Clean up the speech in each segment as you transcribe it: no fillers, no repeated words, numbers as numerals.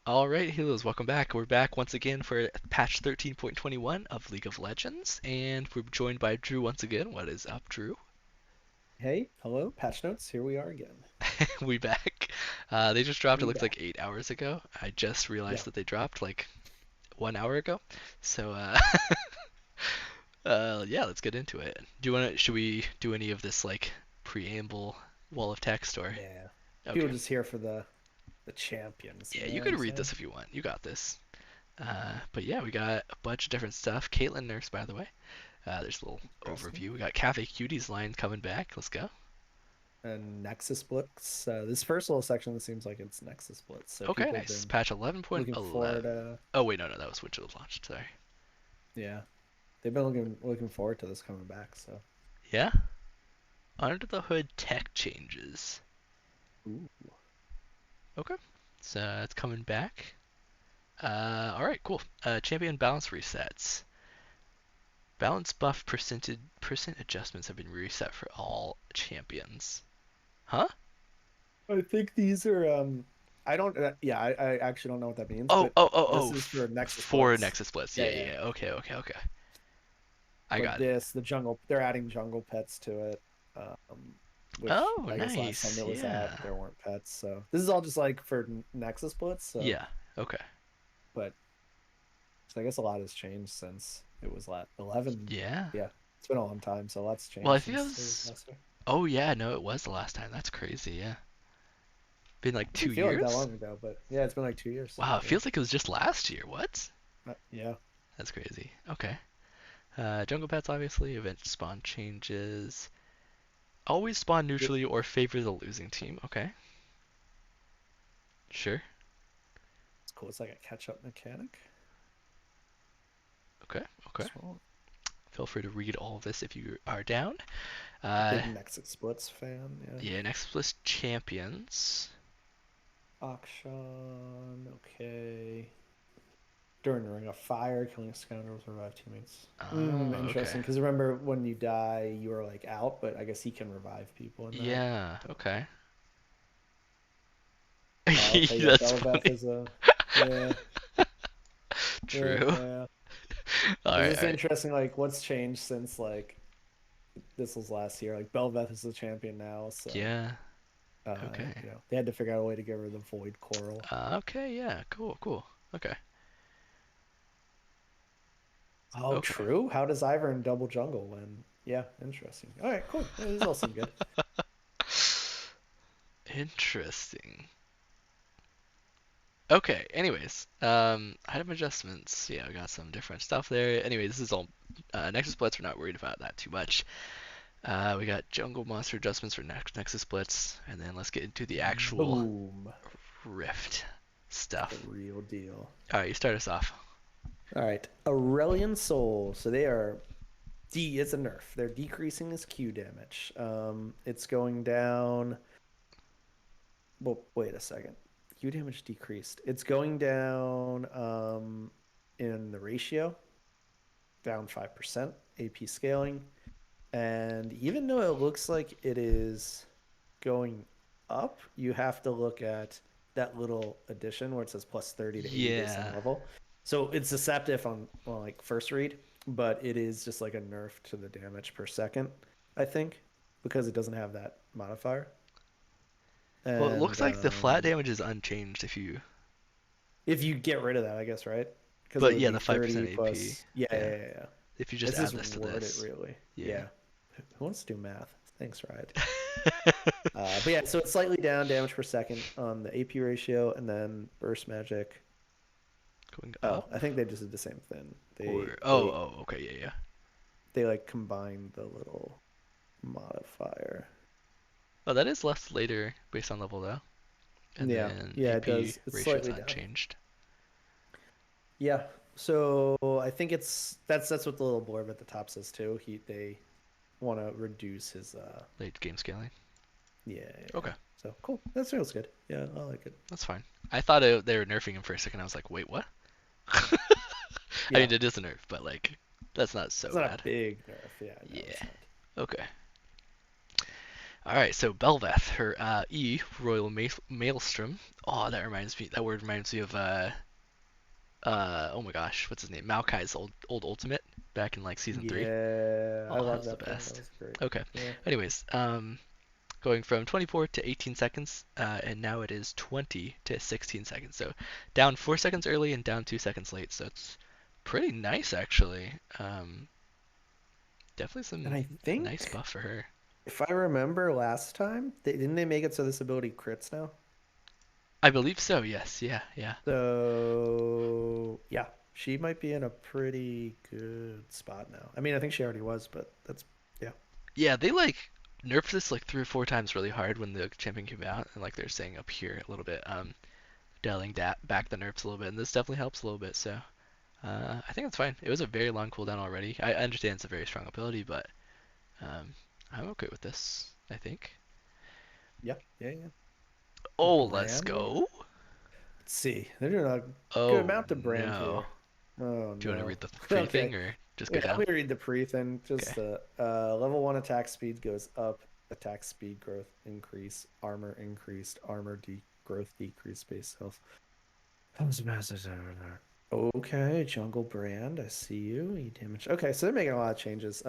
All right, heroes, welcome back. We're back once again for patch 13.21 of League of Legends, and we're joined by Drew once again. What is up, Drew? Hey, hello, patch notes. Here we are again. We back. They just dropped, it We looks like back. 8 hours ago. I just Yeah. realized that they dropped like 1 hour ago. So, yeah, let's get into it. Should we do any of this like preamble wall of text or? Yeah. People Okay. just here for the champions, Yeah, you know you what I'm could read saying? this if you want. You got this. But yeah, we got a bunch of different stuff. Caitlyn nerfs, by the way. There's a little Interesting. overview. We got Cafe Cuties line coming back. Let's go. And Nexus Blitz. This first little section seems like it's Nexus Blitz. So Okay, people have nice. been Patch looking 11.11. forward Oh wait, no, that was when it was launched. Sorry. yeah. They've been looking forward to this coming back, so Yeah. Under the hood tech changes. ooh. Okay. So it's coming back. All right, cool. Champion balance resets. Balance buff percent adjustments have been reset for all champions. Huh? I think these are I don't yeah, I actually don't know what that means, Oh, but oh, oh, this oh, is for Nexus for Blitz. Nexus Blitz. Yeah, Yeah, yeah, yeah. yeah. Okay, okay, okay. I But got it. this, the jungle, they're adding jungle pets to it, which Oh, I guess last time nice. it was out, Yeah. there weren't pets. So this is all just like for Nexus Blitz. So, Yeah. Okay. but so I guess a lot has changed since it was 11. Yeah. Yeah, it's been a long time, so lots Well, I changed think it since it was was. last year. Oh yeah, no, it was the last time. That's crazy. Yeah. Been like Doesn't two feel like that years? long ago, but yeah, it's been like 2 years. Wow, it Yeah, feels like it was just last year. What? yeah. That's crazy. Okay. Jungle Pets, obviously. Event spawn changes. Always spawn neutrally or favor the losing team. Okay. Sure. It's cool. It's like a catch-up mechanic. Okay. Okay. So, Feel free to read all of this if you are down. Uh, big Nexus Blitz fan. Yeah. yeah, next list champions. Auction. Okay. During the Ring of Fire, killing scoundrels revive teammates. Oh, okay. Interesting. Because remember, when you die, you are like out, but I guess he can revive people in that. Yeah, okay. Okay, yeah, That's Belveth funny. is a yeah, True. yeah. All It's right, just all right. interesting, like what's changed since like this was last year. Like Belveth is the champion now, so Yeah. Okay. they had to figure out a way to give her the Void Coral. Okay. Yeah. Cool. Cool. Okay. Oh, Okay. true. How does Ivern double jungle when? Yeah, interesting. All right, cool. Yeah, these all seem good. Interesting. Okay. Anyways, item adjustments. Yeah, we got some different stuff there. Anyway, this is all Nexus Blitz. We're not worried about that too much. We got jungle monster adjustments for Nexus Blitz, and then let's get into the actual Boom. Rift The stuff. real deal. All right, you start us off. All right, Aurelion Soul. So they are it's a nerf. They're decreasing his Q damage. It's going down. Well, wait a second. Q damage decreased. It's going down in the ratio, down 5%, AP scaling. And even though it looks like it is going up, you have to look at that little addition where it says plus 30 to 80 based on Yeah. level. So it's deceptive on like first read, but it is just like a nerf to the damage per second, I think, because it doesn't have that modifier. Well, it And looks like the flat damage is unchanged if you get rid of that, I guess, right? Because it but would yeah, be the 30 5% AP. plus. Yeah, yeah, Yeah. yeah, yeah. If you just It's add just this to word it this. really. Yeah. Yeah. Who wants to do math? Thanks, Ride. But yeah, so it's slightly down damage per second on the AP ratio, and then burst magic. Going Oh, up I think they just did the same thing. They or they okay, yeah, yeah. they like combined the little modifier. Oh, that is left later based on level though. And Yeah, then yeah, it AP does. It's ratio is slightly down. unchanged. Yeah. So I think that's what the little blurb at the top says too. They want to reduce his Late game scaling. yeah, yeah. Okay, So cool. That feels good. Yeah, I like it. that's fine. I thought they were nerfing him for a second. I was like, wait, what? I Yeah. mean, it is a nerf, but like, that's not It's so not a bad. big nerf. Yeah, no, Yeah. it's not. Okay. All right, so Belveth, her E, Royal Maelstrom. Oh, that reminds me. That word reminds me of oh my gosh, what's his name? Maokai's old ultimate back in like season three. Yeah, I Oh, that love was the that thing. That best. was great. Okay. Yeah. Anyways, going from 24 to 18 seconds, and now it is 20 to 16 seconds. So down 4 seconds early and down 2 seconds late. So it's pretty nice actually. Definitely And some I nice think buff for her. if I remember last time, didn't they make it so this ability crits now? I believe so. Yes. Yeah. Yeah. So yeah, she might be in a pretty good spot now. I mean, I think she already was, but that's yeah. Yeah. They like nerfed this like 3 or 4 times really hard when the champion came out, and like they're saying up here a little bit, dialing back the nerfs a little bit, and this definitely helps a little bit. So I think it's fine. It was a very long cooldown already. I understand it's a very strong ability, but um, I'm okay with this. I think. Yeah, yeah, yeah. Oh, let's Brand Lord? go. Let's see. They're doing a good Oh amount of brand no. here. Oh Do you want to no. read the pre Okay. thing or just go Yeah, let down? me read the pre thing. Okay. Just the level one attack speed goes up, attack speed growth increase, armor increased, growth decrease, base health. Comes massive. Okay, jungle brand. I see you. E damage. Okay, so they're making a lot of changes.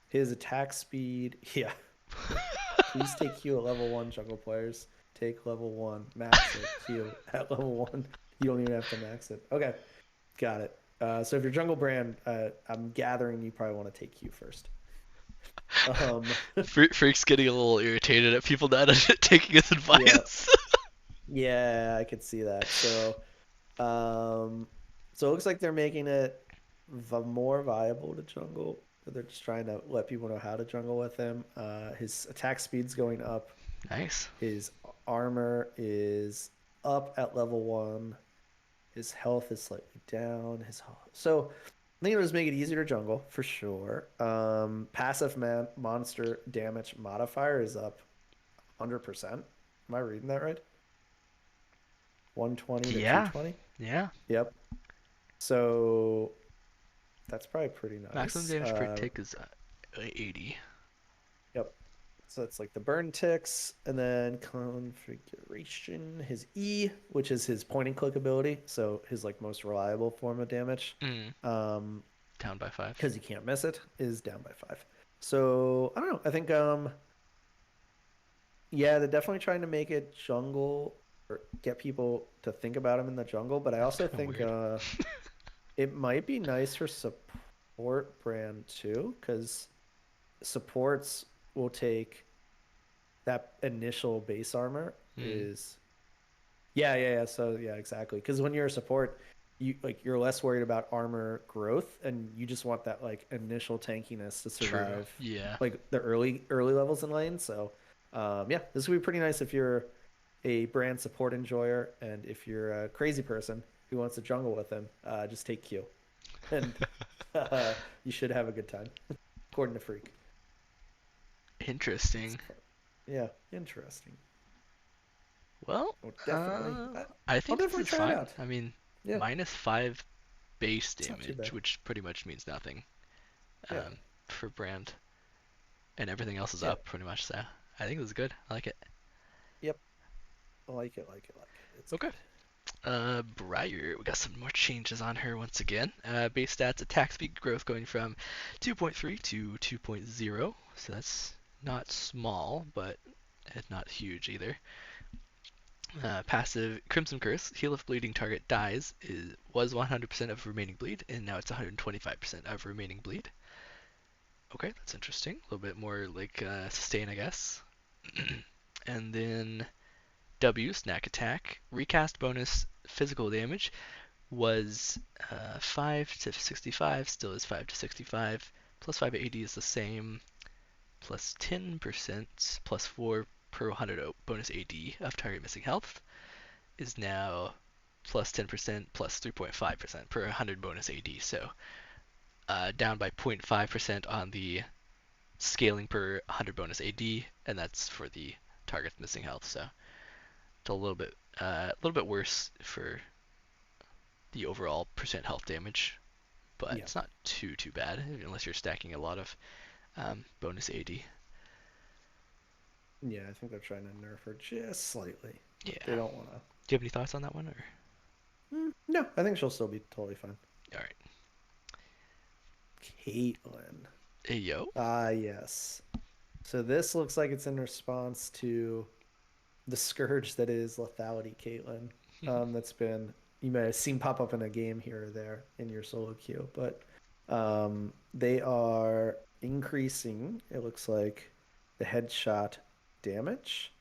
His attack speed. Yeah. Please take Q at level one, jungle players. Take level one, max it, Q at level one. You don't even have to max it. Okay, got it. So if you're jungle brand, I'm gathering you probably want to take Q first. Um, Freak's getting a little irritated at people not taking his yeah, advice. yeah, I could see that. Um, so it looks like they're making it more viable to jungle. They're just trying to let people know how to jungle with him. His attack speed's going up. Nice. His armor is up at level one. His health is slightly down. So I think it'll just make it easier to jungle for sure. Passive monster damage modifier is up 100%. Am I reading that right? 120 to Yeah. 220. Yeah. Yep. So that's probably pretty Maximum nice. damage per tick is 80. Yep. So it's like the burn ticks, and then configuration, his E, which is his point and click ability, so his like most reliable form of damage, Mm. um, Down by 5. because you can't miss it, is down by 5. So I don't know. I think yeah, they're definitely trying to make it jungle or get people to think about him in the jungle, but I That's also kind of think weird. it might be nice for support brand too, because supports will take that initial base armor Mm. is yeah. So yeah, exactly. Because when you're a support, you're less worried about armor growth, and you just want that like initial tankiness to True. survive, Yeah. like the early levels in lane. So, yeah, this would be pretty nice if you're a brand support enjoyer, and if you're a crazy person who wants to jungle with him, just take Q, and you should have a good time, according to Freak. That's Interesting. fun. Yeah, interesting. Well, Oh, definitely. I I'll think this definitely is try it fine. out. I mean, Yeah, -5 base it's not too damage, bad. which pretty much means nothing Yeah, for Brand, and everything else is yeah, up pretty much. So I think this is good. I like it. yep. I like it, like it, like it. It's Okay. good. Briar, we got some more changes on her once again. Base stats, attack speed growth going from 2.3 to 2.0, so that's not small, but not huge either. Passive Crimson Curse, heal if bleeding target dies, was 100% of remaining bleed, and now it's 125% of remaining bleed. Okay, that's interesting. A little bit more like sustain, I guess. And then W, Snack Attack, recast bonus physical damage was 5 to 65, still is 5 to 65. Plus 5 AD is the same, plus 10%, plus 4 per 100 bonus AD of target missing health is now plus 10% plus 3.5% per 100 bonus AD. So down by 0.5% on the scaling per 100 bonus AD, and that's for the target's missing health. So it's a little bit worse for the overall percent health damage, but Yeah, it's not too bad unless you're stacking a lot of bonus AD. Yeah, I think they're trying to nerf her just slightly. They Yeah. don't want to. Do you have any thoughts on that one, or? No, I think she'll still be totally fine. All right. Caitlyn. Hey, yo. Ah, yes. So this looks like it's in response to the scourge that is lethality Caitlyn. That's been you may have seen pop up in a game here or there in your solo queue, but they are increasing. It looks like the headshot damage,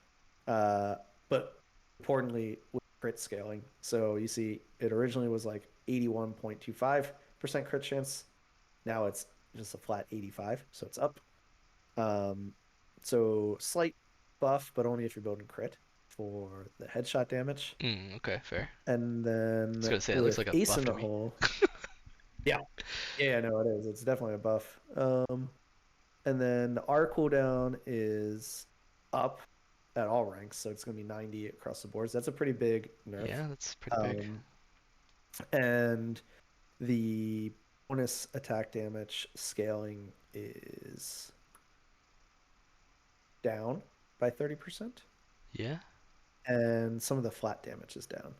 uh, but importantly with crit scaling. So you see, it originally was like 81.25% crit chance. Now it's just a flat 85, so it's up. Um, so slight buff, but only if you're building crit for the headshot damage. Okay, fair. And I was then gonna say it looks with like a Ace buff in to the me. hole, yeah, yeah, no, it is. It's definitely a buff. And then the R cooldown is up at all ranks, so it's going to be 90 across the boards. That's a pretty big nerf. Yeah, that's pretty big. Um, and the bonus attack damage scaling is down by 30%, Yeah. and some of the flat damage is down.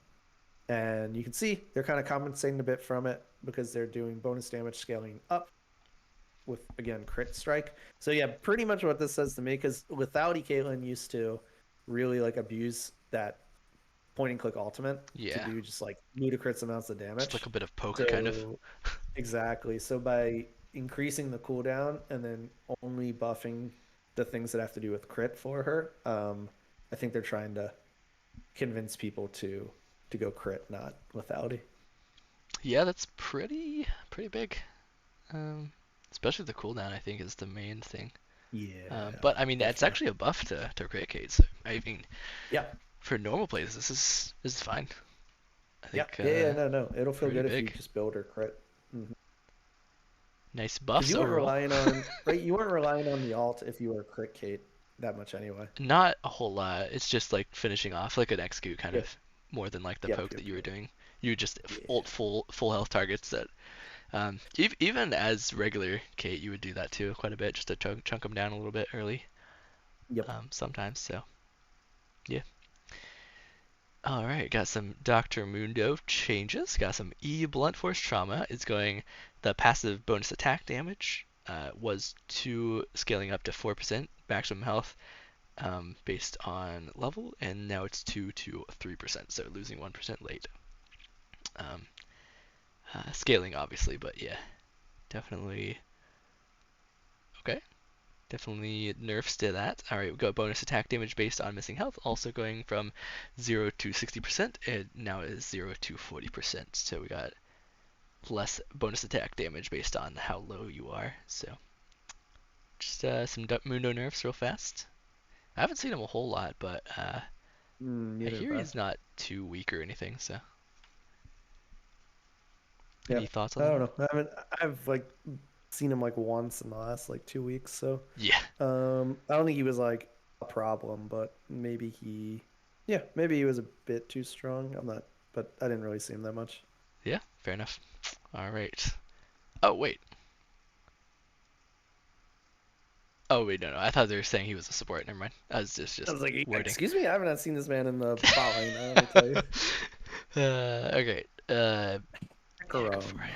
And you can see they're kind of compensating a bit from it because they're doing bonus damage scaling up with, again, crit strike. So yeah, pretty much what this says to me, because lethality Caitlyn used to really like abuse that point and click ultimate to Yeah. do just like ludicrous amounts of Just like a damage. bit of poke, kind of. So exactly. So by increasing the cooldown and then only buffing the things that have to do with crit for her, I think they're trying to convince people to go crit, not lethality. Yeah, that's pretty big. Um, Especially the cooldown, I think, is the main thing. Yeah, But I mean, it's definitely. actually a buff to crit Kate. So I mean, Yeah, for normal plays, this is fine. I yeah, think yeah, yeah. No, no, it'll feel pretty good if you big. just build or crit. Nice Because buffs you weren't overall. relying on right. You weren't relying on the alt if you were crit Kate that much anyway. Not a whole lot. It's just like finishing off like an execute kind Yep, of more than like the yep, poke yep, that you were yep. doing. You just ult Yeah, full health targets that even as regular Kate you would do that too quite a bit just to chunk them down a little bit early yep. sometimes. So yeah. All right, got some Dr. Mundo changes. Got some E blunt force trauma. It's going the passive bonus attack damage was 2 scaling up to 4% maximum health based on level, and now it's 2 to 3%, so losing 1% late. Um, Scaling obviously, but yeah, definitely okay. Definitely nerfs to that. All right, we got bonus attack damage based on missing health, also going from 0 to 60%. It now is 0 to 40%. So we got less bonus attack damage based on how low you are. So just some Mundo nerfs real fast. I haven't seen him a whole lot, but I Neither hear have I. he's not too weak or anything. So any Yep. thoughts on I that don't one? know. I've like seen him like once in the last like 2 weeks. So Yeah, I don't think he was like a problem, but yeah, maybe he was a bit too strong. I'm not, but I didn't really see him that much. yeah, fair enough. All right. Oh wait. Oh wait, no, no. I thought they were saying he was a support. Never mind. That was I just was like, wording. excuse me, I have not seen this man in the bot lane. Let me tell you. Okay. Yeah, go for Karam.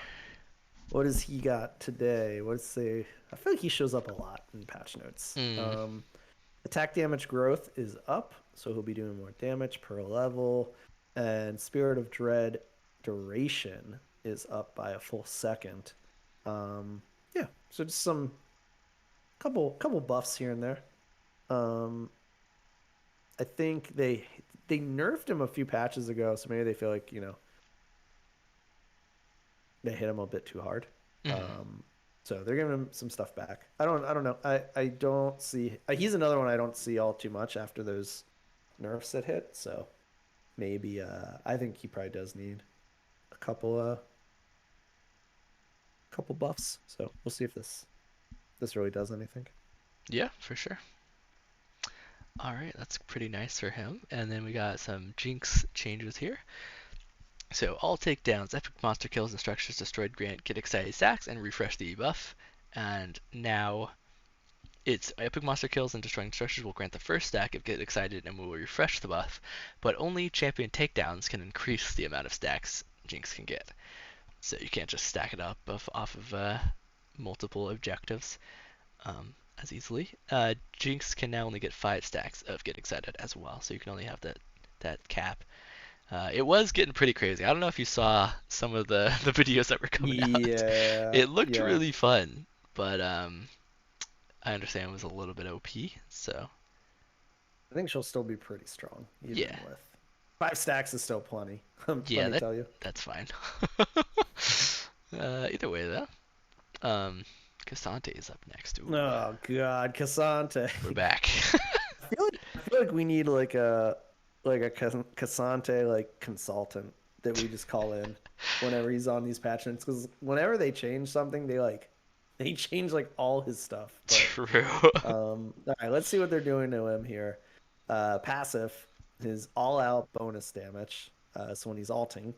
What does he got today? What's the? I feel like he shows up a lot in patch notes. it. Attack damage growth is up, so he'll be doing more damage per level, and Spirit of Dread duration is up by a full second. Yeah, so just some couple buffs here and there. Um, I think they nerfed him a few patches ago, so maybe they feel like they hit him a bit too hard. Mm-hmm. Um, so they're giving him some stuff back. I don't know. I don't see. He's another one I don't see all too much after those nerfs that hit. So maybe I think he probably does need a couple buffs. So we'll see if this really does anything. Yeah, for sure. All right, that's pretty nice for him. And then we got some Jinx changes here. So all takedowns, epic monster kills, and structures destroyed grant get excited sacks and refresh the buff. And now its epic monster kills and destroying structures will grant the first stack if Get Excited and will refresh the buff, but only champion takedowns can increase the amount of stacks Jinx can get. So you can't just stack it up off of multiple objectives as easily. Jinx can now only get 5 stacks of Get Excited as well, so you can only have that cap. It was getting pretty crazy. I don't know if you saw some of the videos that were coming out. Yeah, It looked yeah. really fun, but I understand it was a little bit OP. So I think she'll still be pretty strong, yeah, even with 5 stacks is still plenty. Let yeah, me tell you. that's fine. Either way though, um, Cassante is up next. Ooh, Oh God, Cassante. we're back. I feel like we need like a Cassante like consultant that we just call in whenever he's on these patch notes because whenever they change something, they change like all his stuff. But True. all right, let's see what they're doing to him here. Passive, his all-out bonus damage. So when he's alting,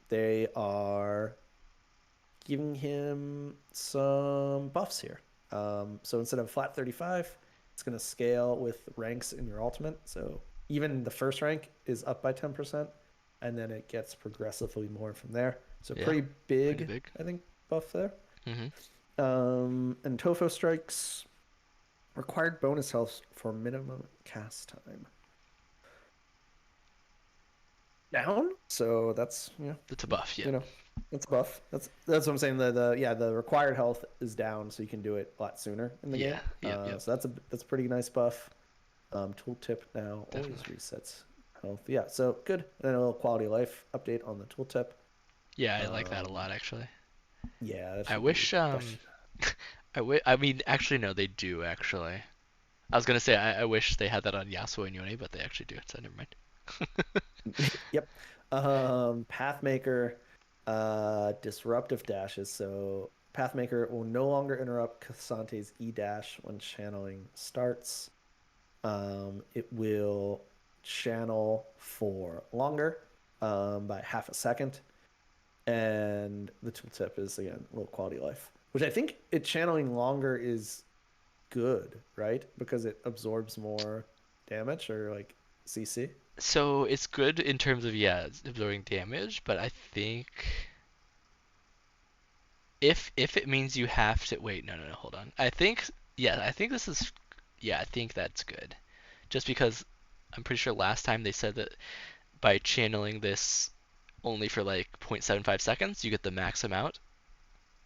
they are giving him some buffs here. So instead of flat 35, it's going to scale with ranks in your ultimate. So even the first rank is up by 10%, and then it gets progressively more from there. So Yeah, pretty pretty big, big. I think, buff there. Hmm. And Tofo strikes required bonus health for minimum cast time down. So that's That's a buff. Yeah. you know that's a buff. That's what I'm saying. The required health is down, so you can do it a lot sooner in the Yeah. game. Yep. Yep. So that's a pretty nice buff. Tooltip now always Definitely. resets health. Yeah, so good. And then a little quality of life update on the tooltip. Yeah, I like that a Um, lot actually. yeah, that I should be wish that. Should, I mean actually no, they do actually. I was gonna say I wish they had that on Yasuo and Yone, but they actually do. So never mind. yep. Pathmaker, disruptive dashes. So Pathmaker will no longer interrupt Cassante's E dash when channeling starts. It will channel for longer, by half a second. And the tooltip is again a little quality of life, which I think it channeling longer is good, right? Because it absorbs more damage or like CC. So it's good in terms of yeah absorbing damage, but I think if it means you have to wait, no, hold on. I think this is yeah, I think that's good. Just because I'm pretty sure last time they said that by channeling this only for like 0.75 seconds, you get the max amount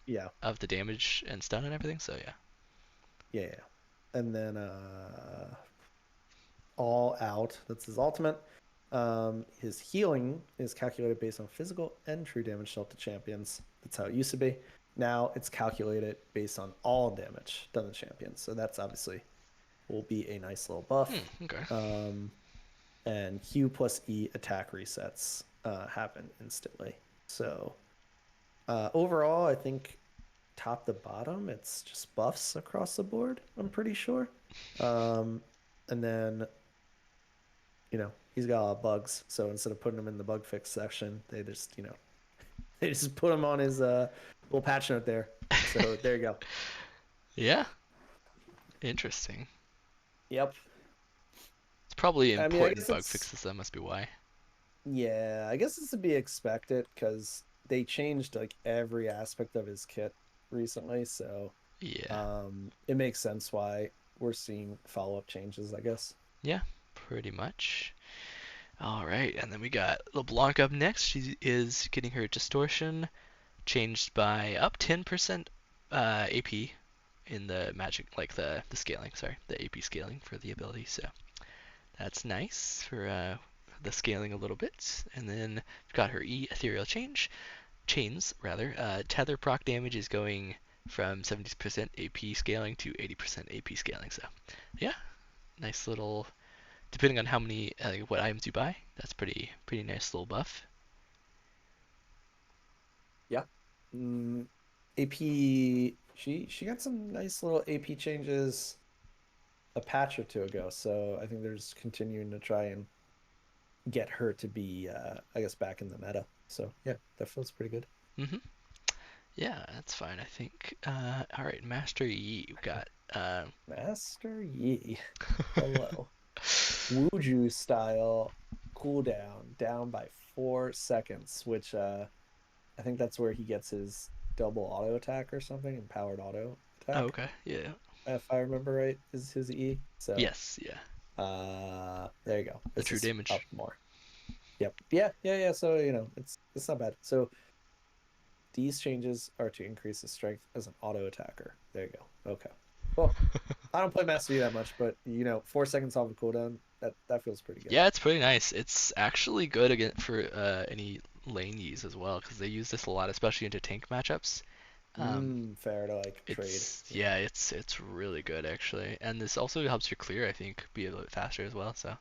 Yeah, of the damage and stun and everything. So yeah. yeah. And then all out. That's his ultimate. His healing is calculated based on physical and true damage dealt to champions. That's how it used to be. Now it's calculated based on all damage done to champions. So that's obviously will be a nice little buff. Okay. Um, and Q plus E attack resets happen instantly. So overall, I think top to bottom, it's just buffs across the board. I'm pretty sure. Um, and then he's got a lot of bugs. So instead of putting him in the bug fix section, they just put him on his little patch note there. So there you go. Yeah. Interesting. Yep. It's probably I mean, I important guess bug it's fixes. That must be why. yeah, I guess it's to be expected because they changed like every aspect of his kit recently. So Yeah. it makes sense why we're seeing follow-up changes, I guess. Yeah. Pretty much. All right, and then we got LeBlanc up next. She is getting her distortion changed by up 10% AP in the magic, like the scaling. Sorry, the AP scaling for the ability. So that's nice for the scaling a little bit. And then we've got her E ethereal chains rather. Tether proc damage is going from 70% AP scaling to 80% AP scaling. So yeah, nice little. Depending on how many what items you buy, that's pretty nice little buff. Yeah. Mm, AP, she got some nice little AP changes a patch or two ago. So I think they're just continuing to try and get her to be, I guess, back in the meta. So yeah, that feels pretty good. Hmm. Yeah, that's fine. I think. All right, Master Yi. We got. Uh, Master Yi. Hello. Wuju style cooldown down by 4 seconds, which I think that's where he gets his double auto attack or something, empowered auto oh, attack, okay. Yeah. if I remember right, is his E. So Yes. Yeah. there you go. The This true is damage. up more. Yep. Yeah. So it's not bad. So these changes are to increase his strength as an auto attacker. There you go. Okay. Well, I don't play Master Yi that much, but 4 seconds off the cooldown, that feels pretty good. Yeah, it's pretty nice. It's actually good again for any lane use as well because they use this a lot, especially into tank matchups. Um, Fair to like trade. it's Yeah. yeah, it's really good actually, and this also helps your clear, I think, be a little bit faster as well. So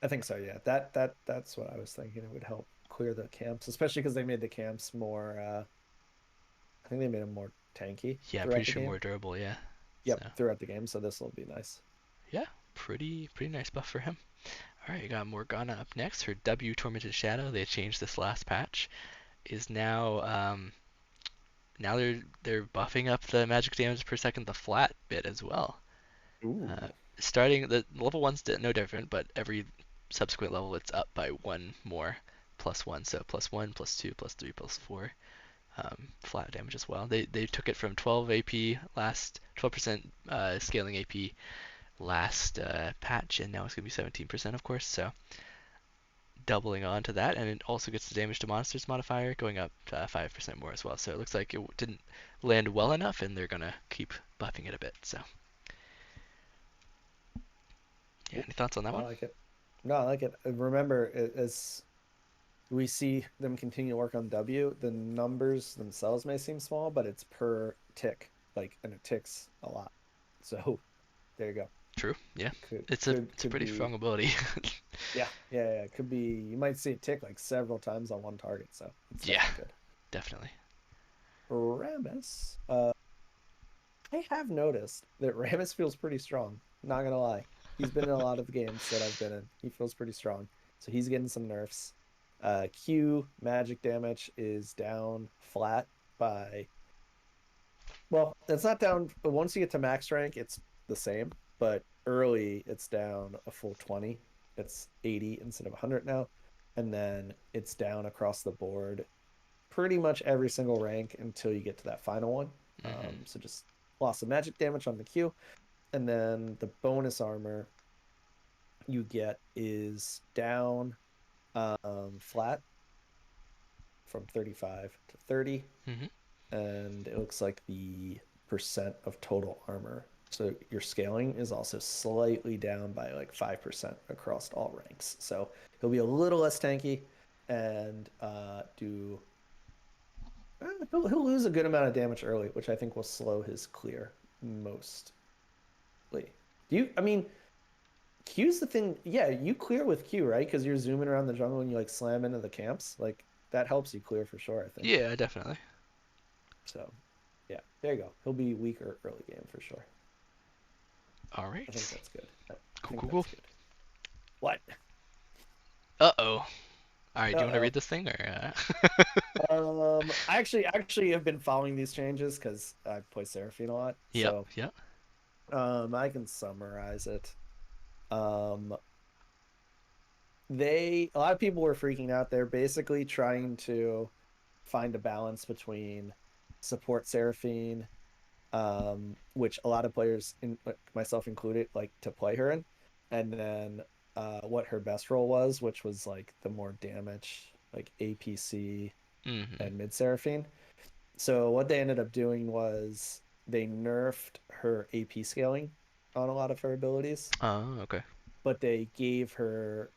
I think so, yeah. That's what I was thinking. It would help clear the camps, especially because they made the camps more I think they made them more tanky yeah, pretty throughout the sure game. more durable. Yeah. So Yep, throughout the game, so this will be nice. yeah, pretty nice buff for him. All right, you got Morgana up next. Her W Tormented Shadow. They changed this last patch. Is now they're buffing up the magic damage per second, the flat bit as well. Uh, Ooh. Starting the level one's no different, but every subsequent level it's up by one more, plus one. So plus one, plus two, plus three, plus four. Flat damage as well. They took it from 12 AP last 12% scaling AP last patch, and now it's gonna be 17% of course. So doubling on to that, and it also gets the damage to monsters modifier going up 5% more as well. So it looks like it didn't land well enough, and they're gonna keep buffing it a bit. So yeah, Ooh, any thoughts on that I one? like it. No, I like it. Remember, as we see them continue to work on W, the numbers themselves may seem small, but it's per tick, and it ticks a lot. So there you go. True. Yeah, It could it's a could it's a could pretty be strong ability. yeah. It could be you might see it tick like several times on one target, so it's Yeah, definitely good. definitely. Rammus. I have noticed that Rammus feels pretty strong. Not gonna lie. He's been in a lot of the games that I've been in. He feels pretty strong. So he's getting some nerfs. Q magic damage is down flat by well, it's not down, but once you get to max rank, it's the same. But early it's down a full 20. It's 80 instead of 100 now. And then it's down across the board pretty much every single rank until you get to that final one. Hmm. So just loss of magic damage on the Q, and then the bonus armor you get is down flat from 35 to 30, Hmm. and it looks like the percent of total armor. So your scaling is also slightly down by like 5% across all ranks. So he'll be a little less tanky and do he'll lose a good amount of damage early, which I think will slow his clear mostly. I mean, Q's the thing. Yeah, you clear with Q, right? Because you're zooming around the jungle and you like slam into the camps. Like that helps you clear for sure, I think. Yeah, definitely. So, yeah, there you go. He'll be weaker early game for sure. All I think right. that's good. I Cool, think cool, cool. that's good. What? Uh-oh. All right, do you want to Uh read this thing or? I actually have been following these changes because I play Seraphine a lot. Yep, So, yep. I can summarize it. Um, a lot of people were freaking out. They're basically trying to find a balance between support Seraphine, which a lot of players, myself included, like to play her in, and then what her best role was, which was like the more damage, like APC Hmm. and mid Seraphine. So what they ended up doing was they nerfed her AP scaling on a lot of her abilities, Oh, okay. but they gave her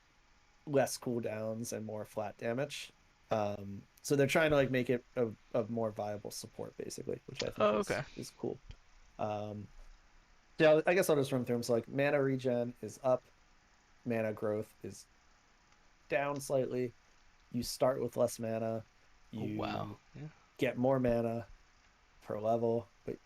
less cooldowns and more flat damage. So they're trying to like make it a more viable support basically, which I think Oh, is okay. is cool. Um, yeah, I guess I'll just run through them. So like mana regen is up, mana growth is down slightly. You start with less mana, Oh, wow. you Yeah. get more mana per level, but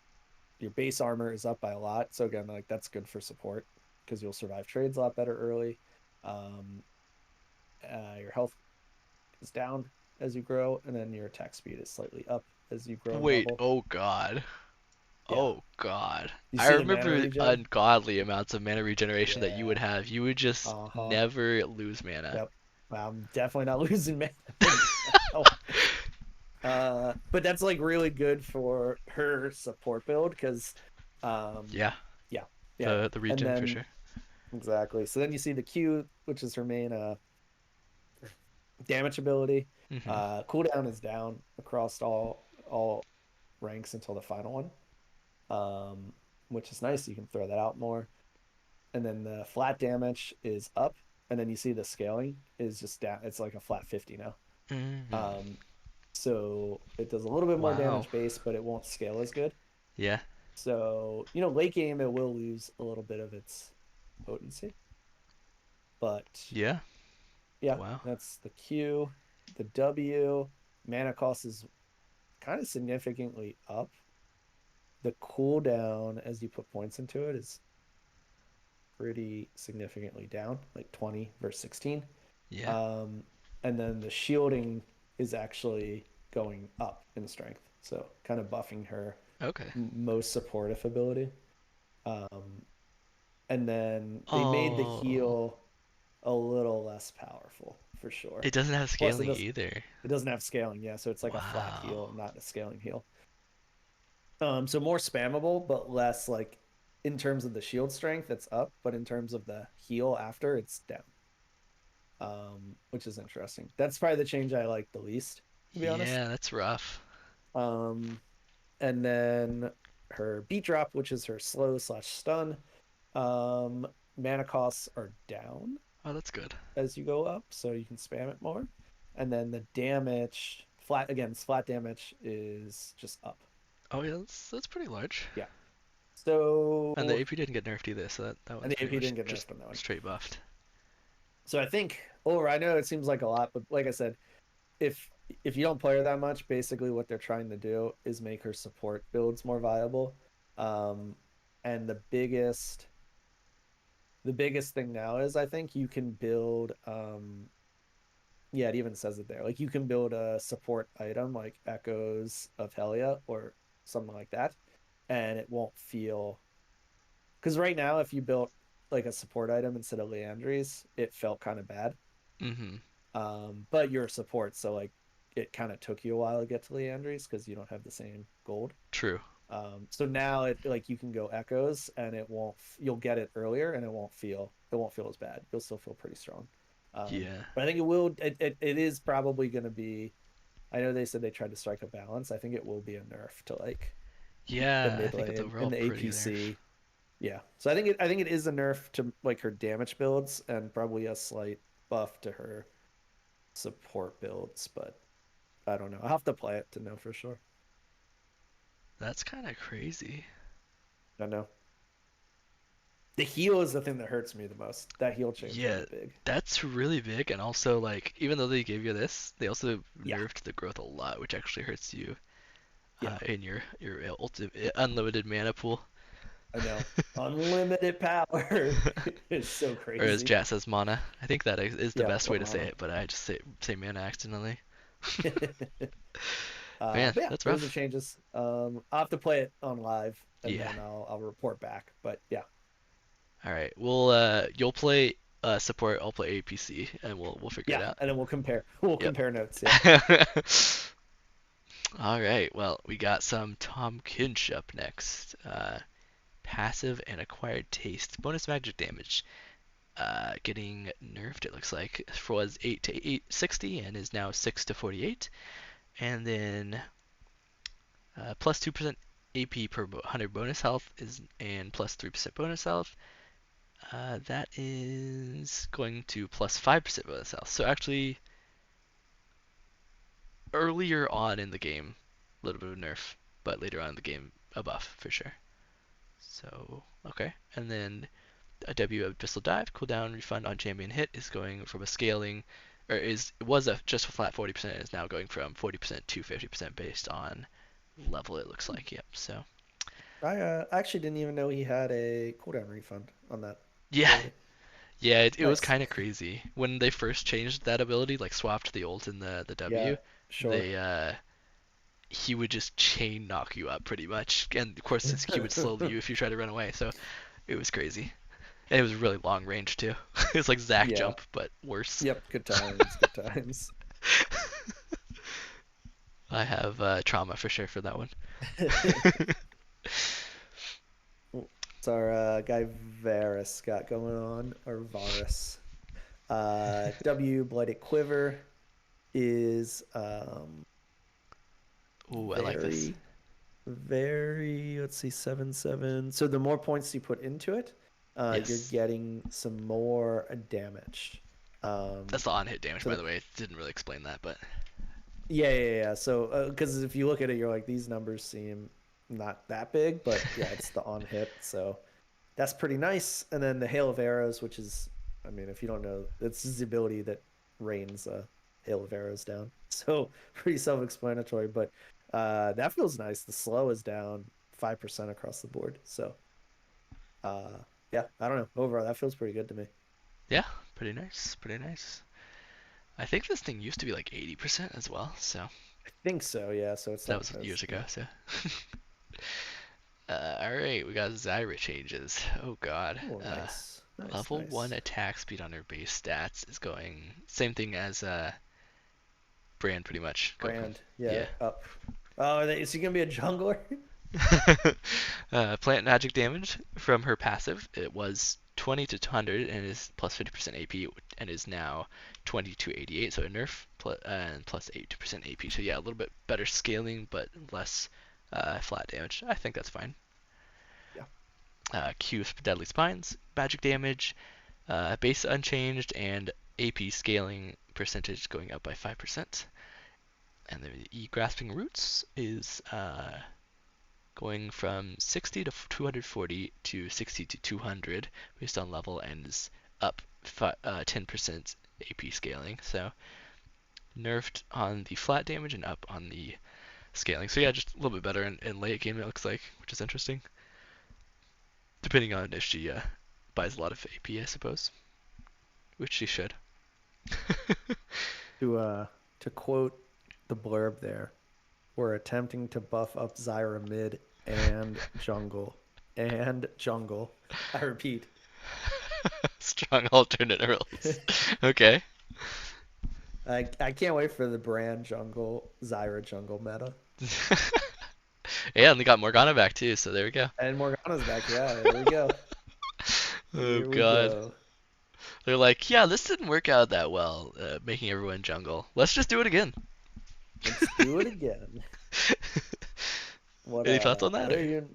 your base armor is up by a lot. So again, like that's good for support because you'll survive trades a lot better early. Um, your health is down as you grow, and then your attack speed is slightly up as you grow in Wait. level. Oh God. Yeah. Oh God. You I see the mana remember regen? ungodly amounts of mana regeneration that you would Yeah. have. You would just Uh-huh. never lose mana. Yep. I'm definitely not losing mana now. But that's like really good for her support build because, Yeah, yeah, yeah, yeah. the And regen for then sure. exactly. So then you see the Q, which is her main damage ability. Hmm. Cooldown is down across all ranks until the final one, which is nice. You can throw that out more. And then the flat damage is up, and then you see the scaling is just down. It's like a flat 50 now. Hmm. Um, so it does a little bit more Wow. damage base, but it won't scale as good. Yeah. So, late game it will lose a little bit of its potency. But Yeah. yeah, Wow. that's the Q. The W, mana cost is kind of significantly up. The cooldown as you put points into it is pretty significantly down, like 20 versus 16. Yeah. Um, and then the shielding is actually going up in strength. So kind of buffing her Okay. most supportive ability. Um, and then they made the Oh, heal a little less powerful for sure. it doesn't have Plus, scaling either. it doesn't have scaling, yeah. So it's like a flat Wow. heal, not a scaling heal. So more spammable, but less like in terms of the shield strength, it's up, but in terms of the heal after, it's down. Which is interesting. That's probably the change I like the least, to be honest. Yeah, that's rough. Um, and then her beat drop, which is her slow slash stun. Um, Mana costs are down Oh, that's good. as you go up, so you can spam it more. And then the damage flat again, flat damage is just up. Oh yeah, that's pretty large. Yeah. And the So AP didn't get nerfed either, so that and one's the pretty AP much didn't get just nerfed on that one. straight buffed. So I think over. I know it seems like a lot, but like I said, if if you don't play her that much, basically what they're trying to do is make her support builds more viable. Um, and the biggest thing now is I think you can build yeah, it even says it there. Like you can build a support item like Echoes of Helia or something like that, and it won't feel because right now if you built like a support item instead of Leandries, it felt kind of bad. Mm-hmm. But you're a support, so like it kind of took you a while to get to Leandries because you don't have the same gold. True. So now it like you can go Echoes and it won't you'll get it earlier and it won't feel as bad. You'll still feel pretty strong. Yeah. But I think it is probably going to be. I know they said they tried to strike a balance. I think it will be a nerf to like the Yeah, I mid think it's lane overall and the pretty nerf. APC. Yeah, so I think it is a nerf to like her damage builds and probably a slight buff to her support builds, but I don't know. I'll have to play it to know for sure. That's kind of crazy. I know. The heal is the thing that hurts me the most. That heal chain's Yeah, really big. that's really big, and also like even though they gave you this, they also Yeah, nerfed the growth a lot, which actually hurts you yeah, in your ultimate unlimited mana pool, I know. Unlimited power is so or as crazy. Jat says, mana. I think that is the Yeah, best way to say Romano. it, but I just say mana accidentally. But Man, yeah, that's those are rough. changes. I'll have to play it on live and Yeah. then I'll report back. But yeah, All right. We'll you'll play support, I'll play APC, and we'll figure it yeah, out. and then we'll compare. We'll Yep. compare notes. Yeah. All right. Well, we got some Tom Kinch up next. Passive and acquired taste. Bonus magic damage. Getting nerfed, it looks like. Was 8 to 860 and is now 6 to 48. And then plus 2% AP per 100 bonus health is and plus 3% bonus health. That is going to plus 5% bonus health. So actually, earlier on in the game, a little bit of nerf, but later on in the game, a buff for sure. So, okay. And then a W Abyssal Dive, cooldown refund on champion hit is going from a scaling, or it was just a flat 40%, and is now going from 40% to 50% based on level, it looks like. Yep. So, I actually didn't even know he had a cooldown refund on that yeah. ability. Yeah, it was Nice. kind of crazy. When they first changed that ability, like swapped the ult and the Yeah, W, sure. they he would just chain knock you up pretty much, and of course he would slow you if you try to run away. So it was crazy, and it was really long range too. It was like Zach Yeah. jump, but worse. Yep. Good times. Good times. I have trauma for sure for that one. What's our guy Varus got going on? Or Varus. W Blighted Quiver is Ooh, I like this. very, very, let's see, 7/7. So the more points you put into it, you're Yes, getting some more damage. that's Um, the on-hit damage, so by the, the way. It didn't really explain that, but yeah. So, because if you look at it, you're like, these numbers seem not that big, but yeah, it's the on hit. So that's pretty nice. And then the Hail of Arrows, which is, I mean, if you don't know, it's the ability that rains a hail of arrows down. So pretty self-explanatory, but that feels nice. The slow is down 5% across the board. So uh, yeah, I don't know. Overall, that feels pretty good to me. yeah, pretty nice, pretty nice. I think this thing used to be like 80% as well, so I think so. Yeah. So it's that not was as years ago. yeah. So, all right, we got Zyra changes. Oh God. Oh, nice, nice, Level one nice. attack speed on her base stats is going same thing as Brand, pretty much. Go from Brand, yeah, yeah. up. Oh, is he gonna be a jungler? Plant magic damage from her passive. It was 20 to 200 and is plus 50% AP and is now 20 to 88. So a nerf and plus 8% AP. So yeah, a little bit better scaling, but less flat damage. I think that's fine. Yeah. Q for Deadly Spines, magic damage, base unchanged, and AP scaling percentage going up by 5%. And the E Grasping Roots is going from 60 to 240 to 60 to 200 based on level and is up 10% AP scaling. So nerfed on the flat damage and up on the scaling. So yeah, just a little bit better in late game it looks like, which is interesting. Depending on if she buys a lot of AP, I suppose, which she should. To uh to quote the blurb there, we're attempting to buff up Zyra mid and jungle. I repeat. Strong alternate rules. Okay. I can't wait for the brand jungle Zyra jungle meta. Yeah, and they got Morgana back too, so there we go. And Morgana's back. Yeah, here we go. Oh Here we god. go. They're like, yeah, this didn't work out that well, making everyone jungle. Let's just do it again. Let's do it again. What Any thoughts on that? what Or? are you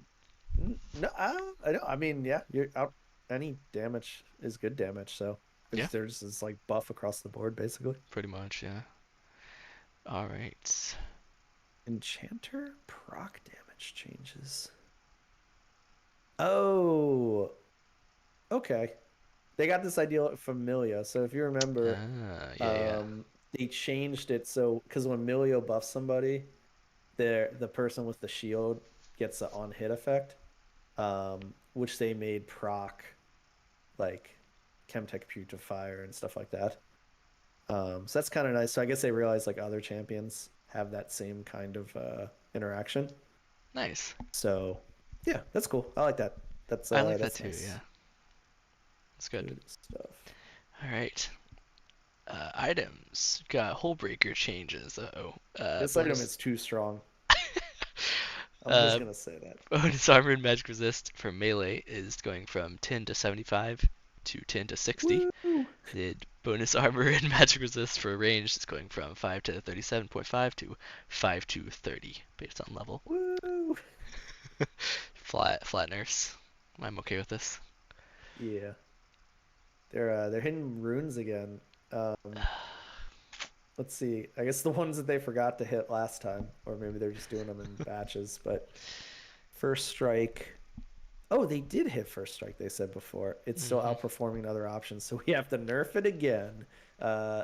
no, I don't. I mean, yeah, you're out. Any damage is good damage. So Yeah, if there's this like buff across the board, basically. pretty much, yeah. All right. Enchanter proc damage changes. Oh, okay. They got this idea from Milia. So if you remember, Yeah, yeah. they changed it so because when Milio buffs somebody, the person with the shield gets the on hit effect, which they made proc like Chemtech Putrefier and stuff like that. So that's kind of nice. So I guess they realized like other champions have that same kind of interaction. Nice. So yeah, that's cool. I like that. I like that That's too, nice. yeah. That's good. Good stuff. All right. Items. Got Hullbreaker changes. Uh-oh. This item Bonus. is too strong. I'm just uh, gonna say that. bonus armor and magic resist for melee is going from 10 to 75 to 10 to 60. Woo! The bonus armor and magic resist for range is going from 5 to 37.5 to 5 to 30 based on level. Woo! Flat nerfs. I'm okay with this. Yeah, they're hitting runes again. Let's see. I guess the ones that they forgot to hit last time, or maybe they're just doing them in batches. But first strike. Oh, they did hit first strike. They said before it's still Hmm. outperforming other options, so we have to nerf it again.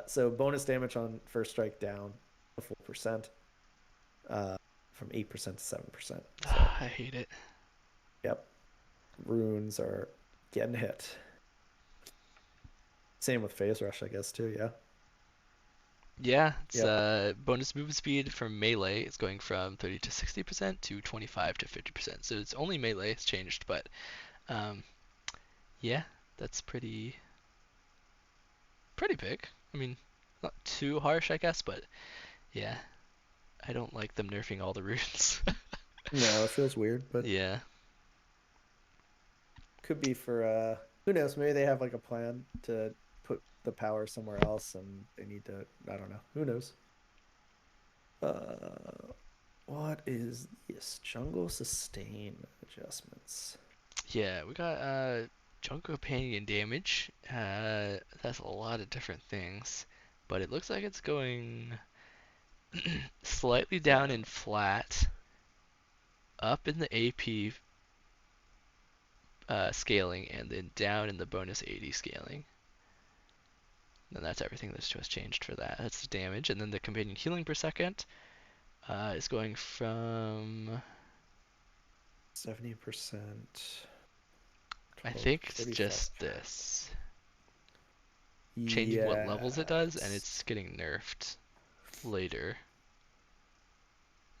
So bonus damage on first strike down a full percent, uh, from 8% to 7%. So I hate it. yep, runes are getting hit. Same with phase rush, I guess too. Yeah. Yeah, it's Yep. bonus movement speed from melee is going from 30 to 60% to 25 to 50%. So it's only melee it's changed, but um, yeah, that's pretty big. I mean, not too harsh, I guess, but yeah, I don't like them nerfing all the runes. No, it feels weird, but Yeah, could be for who knows, maybe they have like a plan to put the power somewhere else and they need to, I don't know. Who knows? Uh what is this? Jungle sustain adjustments. yeah, we got junk companion damage. That's a lot of different things, but it looks like it's going slightly down So in flat, up in the AP scaling, and then down in the bonus 80 scaling. And that's everything that's just changed for that. That's the damage, and then the companion healing per second is going from 70%, I 12, think it's 35. just this changing what levels it does, and Yes. it's getting nerfed later.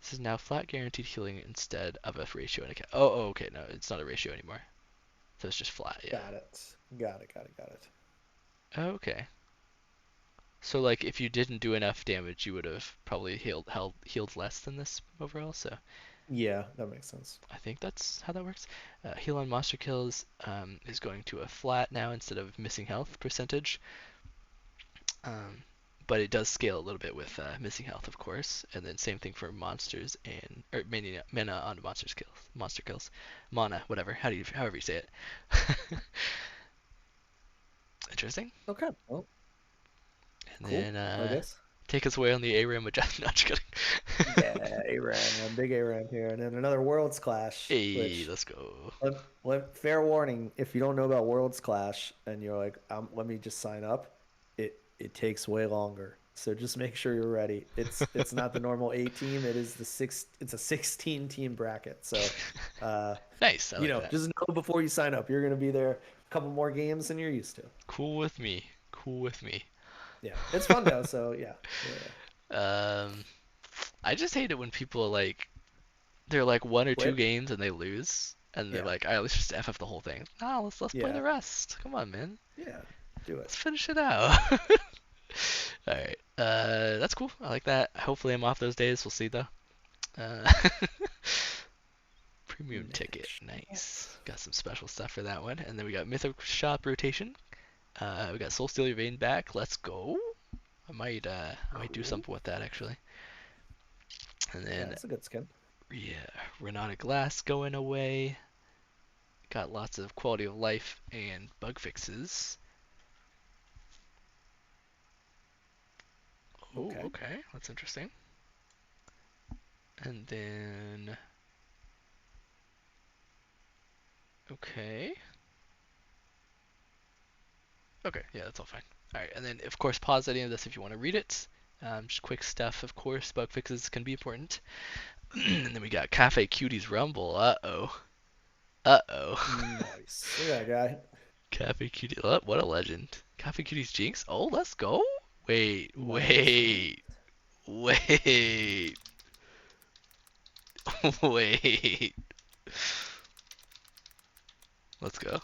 This is now flat guaranteed healing instead of a ratio and a oh, okay, no, it's not a ratio anymore. So it's just flat, yeah. Got it. Got it. Okay. So like if you didn't do enough damage, you would have probably healed less than this overall. So Yeah, that makes sense. I think that's how that works. Heal on monster kills is going to a flat now instead of missing health percentage. Um, but it does scale a little bit with missing health, of course. And then same thing for monsters and or mana on monster kills, mana, whatever. However you say it. Interesting. Okay. Well, And cool, then I guess. take us away on the ARAM adjust. Not just kidding. Yeah, ARAM, big ARAM here. And then another Worlds Clash, Hey, which, let's go. fair warning, if you don't know about Worlds Clash and you're like, let me just sign up, it takes way longer. So just make sure you're ready. It's not the normal 8 team. It's a 16 team bracket. So Nice, I like that. just know before you sign up, you're gonna be there a couple more games than you're used to. Cool with me. Cool with me. Yeah. It's fun though, so yeah. Yeah. um, I just hate it when people like they're like one or two Quit? games and they lose, and they're Yeah. like, "All right, let's just f the whole thing." No, let's play Yeah. the rest. Come on, man. Yeah. Do it. Let's finish it out. All right. That's cool. I like that. Hopefully, I'm off those days. We'll see though. Uh, premium Mythic ticket. shop. Nice. Got some special stuff for that one. And then we got Mythic Shop rotation. We got Soul Steal Your Vein back. Let's go. I might do Cool. something with that actually. And Yeah, then that's a good skin. yeah, Renata Glass going away. Got lots of quality of life and bug fixes. Oh, Okay. okay, that's interesting. And then okay, okay, yeah, that's all fine. All right, and then of course pause any of this if you want to read it. Just quick stuff, of course. Bug fixes can be important. And then we got Cafe Cuties Rumble. Uh oh. Uh oh. Nice. Look at that guy. Cafe Cutie. What a legend. Cafe Cuties Jinx. Oh, let's go. Wait, Nice. wait, wait, wait. Let's go.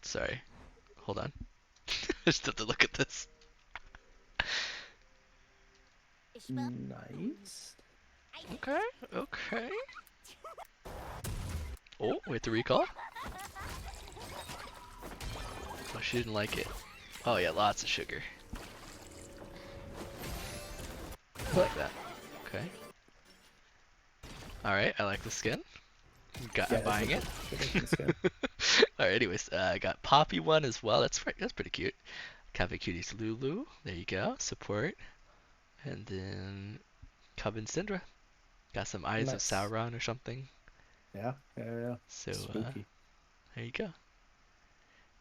Sorry. Hold on. I just have to look at this. Nice. Okay, okay. Oh, wait, the recall? Oh, she didn't like it. Oh, yeah, lots of sugar. I like that. Okay. Alright, I like the skin. I'm Yeah, that's a buying it. good looking skin. Alright, anyways, I got Poppy one as well. That's pretty cute. Cafe Cuties Lulu. There you go. Support. And then Coven Syndra. Got some Eyes of Nice. Sauron or something. Yeah. So, Spooky. there you go.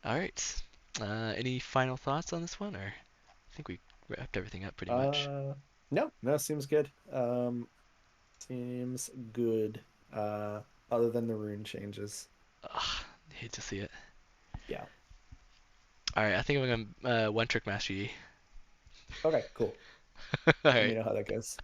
Alright. Any final thoughts on this one, or I think we wrapped everything up pretty much. Uh, no, seems good. Seems good. Uh, other than the rune changes. Ugh, hate to see it. Yeah. All right, I think I'm gonna one trick master Yi. Okay, cool. All Let me right. know how that goes.